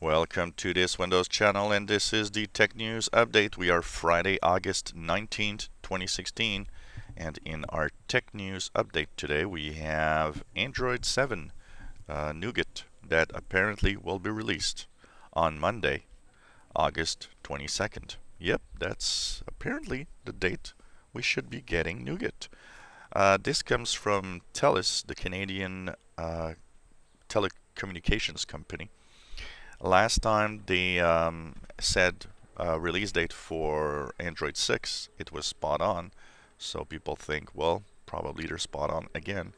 Welcome to this Windows channel, and this is the Tech News Update. We are Friday, August 19th, 2016, and in our Tech News Update today we have Android 7 Nougat that apparently will be released on Monday, August 22nd. Yep, that's apparently the date we should be getting Nougat. This comes from TELUS, the Canadian telecommunications company. Last time they said release date for Android 6, it was spot on. So people think, well, probably they're spot on again.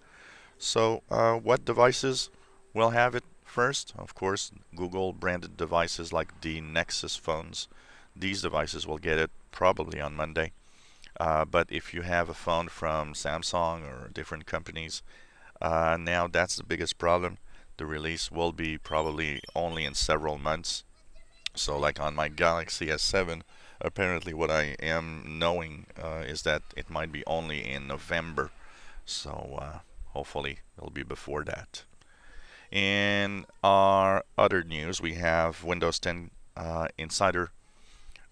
So what devices will have it first? Of course, Google branded devices like the Nexus phones. These devices will get it probably on Monday. But if you have a phone from Samsung or different companies, now that's the biggest problem. The release will be probably only in several months. So like on my Galaxy S7, apparently what I am knowing is that it might be only in November. So hopefully it'll be before that. In our other news, we have Windows 10 Insider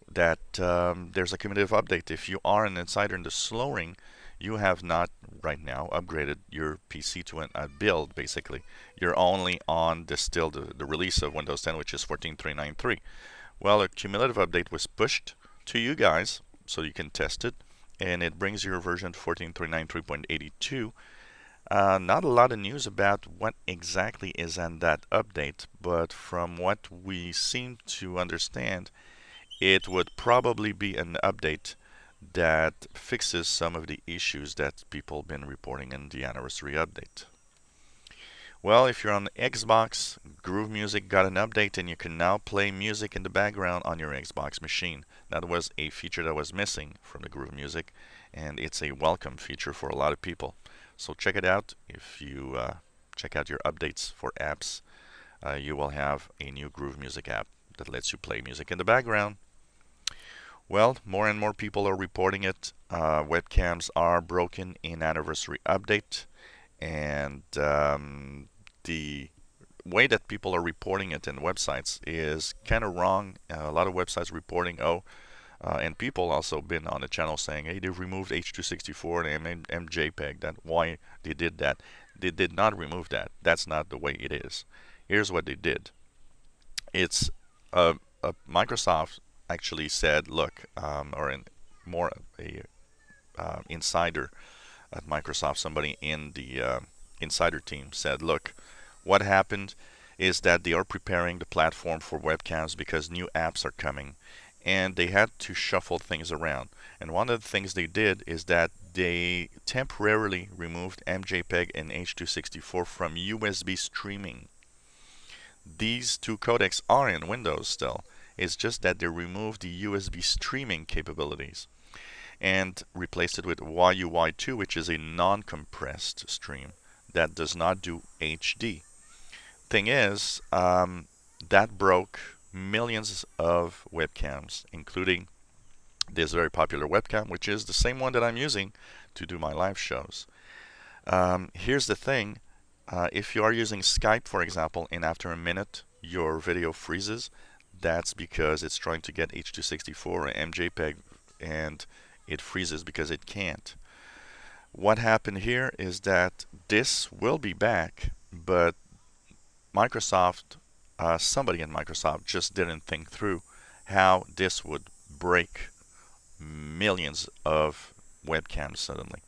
that there's a cumulative update. If you are an insider in the slow ring, you have not right now upgraded your PC to a build, basically. You're only on the release of Windows 10, which is 14.393. Well, a cumulative update was pushed to you guys so you can test it, and it brings your version to 14.393.82. Not a lot of news about what exactly is on that update, but from what we seem to understand, it would probably be an update that fixes some of the issues that people have been reporting in the anniversary update. Well, if you're on Xbox, Groove Music got an update and you can now play music in the background on your Xbox machine. That was a feature that was missing from the Groove Music, and it's a welcome feature for a lot of people. So check it out. If you check out your updates for apps, you will have a new Groove Music app that lets you play music in the background. Well, more and more people are reporting it. Webcams are broken in anniversary update, and the way that people are reporting it in websites is kind of wrong. A lot of websites reporting, and people also been on the channel saying, hey, they've removed H.264 and MJPEG. That why they did that. They did not remove that. That's not the way it is. Here's what they did. It's Microsoft actually said, look, or in more a insider at Microsoft, somebody in the insider team said, look, what happened is that they are preparing the platform for webcams because new apps are coming, and they had to shuffle things around. And one of the things they did is that they temporarily removed MJPEG and H.264 from USB streaming. These two codecs are in Windows still. It's just that they removed the USB streaming capabilities and replaced it with YUY2, which is a non-compressed stream that does not do HD. Thing is, that broke millions of webcams, including this very popular webcam, which is the same one that I'm using to do my live shows. Here's the thing. If you are using Skype, for example, and after a minute your video freezes, that's because it's trying to get H.264 or MJPEG, and it freezes because it can't. What happened here is that this will be back, but Microsoft, somebody in Microsoft just didn't think through how this would break millions of webcams suddenly.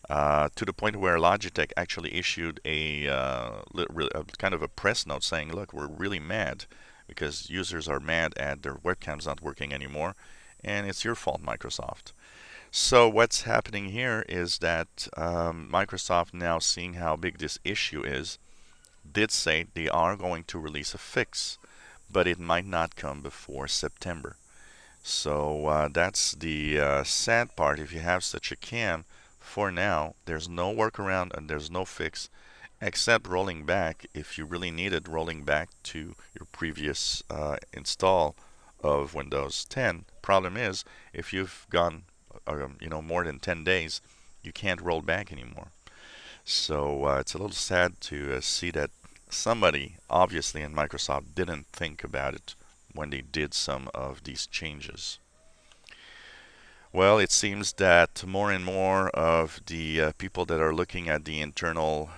To the point where Logitech actually issued a kind of a press note saying, look, we're really mad because users are mad at their webcams not working anymore, and it's your fault, Microsoft. So what's happening here is that Microsoft, now seeing how big this issue is, did say they are going to release a fix, but it might not come before September. So that's the sad part. If you have such a cam, for now, there's no workaround and there's no fix except rolling back, if you really needed rolling back to your previous install of Windows 10. Problem is, if you've gone more than 10 days, you can't roll back anymore. So it's a little sad to see that somebody obviously in Microsoft didn't think about it when they did some of these changes. Well, it seems that more and more of the people that are looking at the internal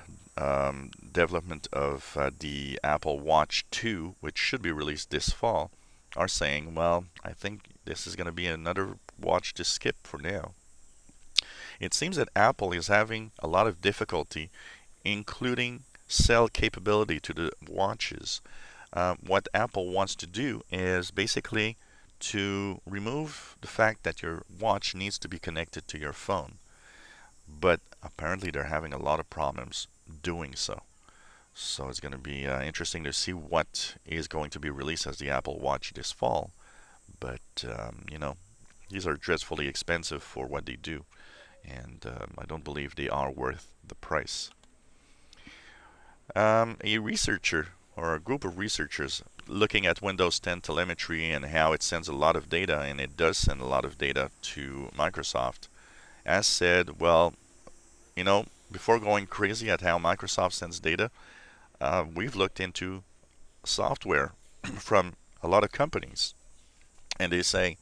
development of the Apple Watch 2, which should be released this fall, are saying, well, I think this is going to be another watch to skip for now. It seems that Apple is having a lot of difficulty including cell capability to the watches. What Apple wants to do is basically to remove the fact that your watch needs to be connected to your phone. But apparently they're having a lot of problems doing so. So it's going to be interesting to see what is going to be released as the Apple Watch this fall. But, these are dreadfully expensive for what they do. And I don't believe they are worth the price. A researcher or a group of researchers looking at Windows 10 telemetry and how it sends a lot of data, and it does send a lot of data to Microsoft, has said, well, before going crazy at how Microsoft sends data, we've looked into software from a lot of companies. And they say,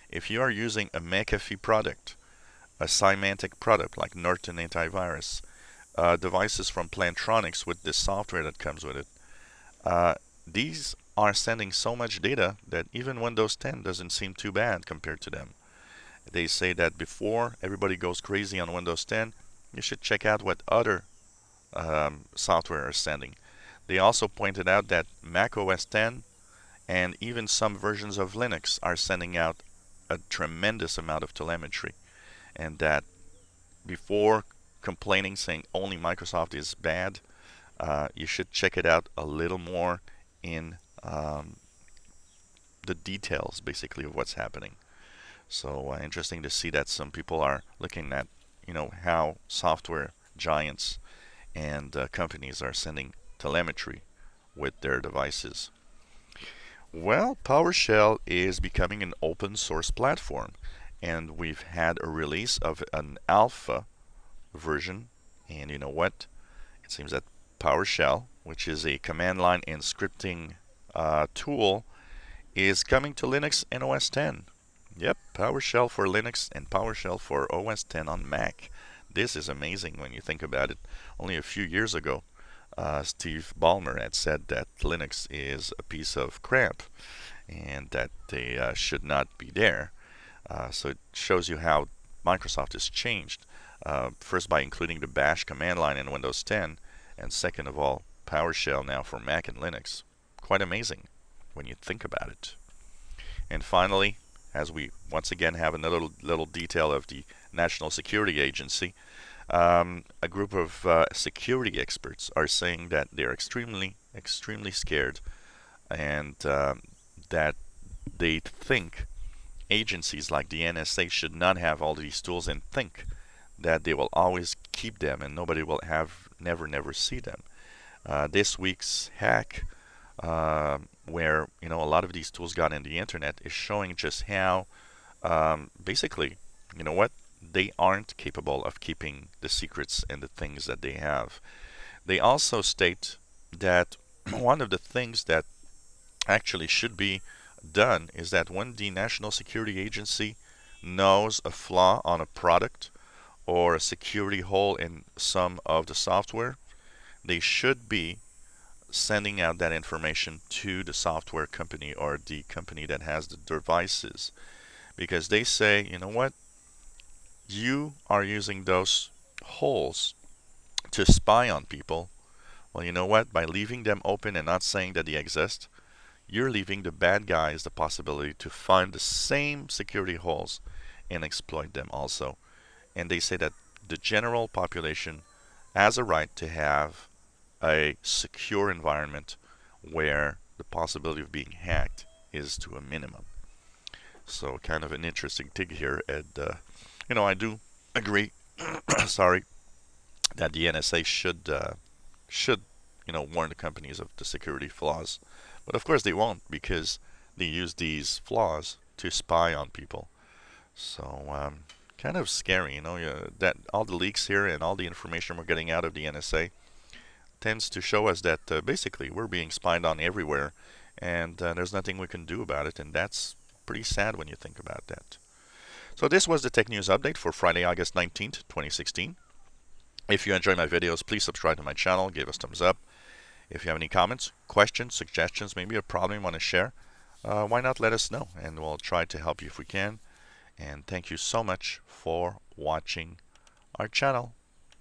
if you are using a McAfee product, a Symantec product like Norton Antivirus, devices from Plantronics with the software that comes with it, these are sending so much data that even Windows 10 doesn't seem too bad compared to them. They say that before everybody goes crazy on Windows 10, you should check out what other software are sending. They also pointed out that Mac OS 10 and even some versions of Linux are sending out a tremendous amount of telemetry, and that before complaining saying only Microsoft is bad, you should check it out a little more in the details, basically, of what's happening. So interesting to see that some people are looking at, how software giants and companies are sending telemetry with their devices. Well, PowerShell is becoming an open source platform, and we've had a release of an alpha version. And you know what? It seems that PowerShell, which is a command line and scripting tool, is coming to Linux and OS 10. Yep, PowerShell for Linux and PowerShell for OS 10 on Mac. This is amazing when you think about it. Only a few years ago, Steve Ballmer had said that Linux is a piece of crap and that they should not be there. So it shows you how Microsoft has changed. First, by including the Bash command line in Windows 10, and second of all, PowerShell now for Mac and Linux. Quite amazing when you think about it. And finally, as we once again have another little detail of the National Security Agency, a group of security experts are saying that they're extremely, extremely scared, and that they think agencies like the NSA should not have all these tools, and think that they will always keep them and nobody will never see them. This week's hack, where a lot of these tools got in the internet, is showing just how basically, they aren't capable of keeping the secrets and the things that they have. They also state that one of the things that actually should be done is that when the National Security Agency knows a flaw on a product or a security hole in some of the software, they should be sending out that information to the software company or the company that has the devices, because they say, you know what, you are using those holes to spy on people. Well, you know what, by leaving them open and not saying that they exist, you're leaving the bad guys the possibility to find the same security holes and exploit them also. And they say that the general population has a right to have a secure environment where the possibility of being hacked is to a minimum. So kind of an interesting thing here, and I do agree. Sorry, that the NSA should warn the companies of the security flaws, but of course they won't, because they use these flaws to spy on people. So kind of scary, that all the leaks here and all the information we're getting out of the NSA, tends to show us that basically we're being spied on everywhere, and there's nothing we can do about it, and that's pretty sad when you think about that. So this was the Tech News Update for Friday, August 19th, 2016. If you enjoy my videos, please subscribe to my channel, give us thumbs up. If you have any comments, questions, suggestions, maybe a problem you want to share, why not let us know, and we'll try to help you if we can. And thank you so much for watching our channel.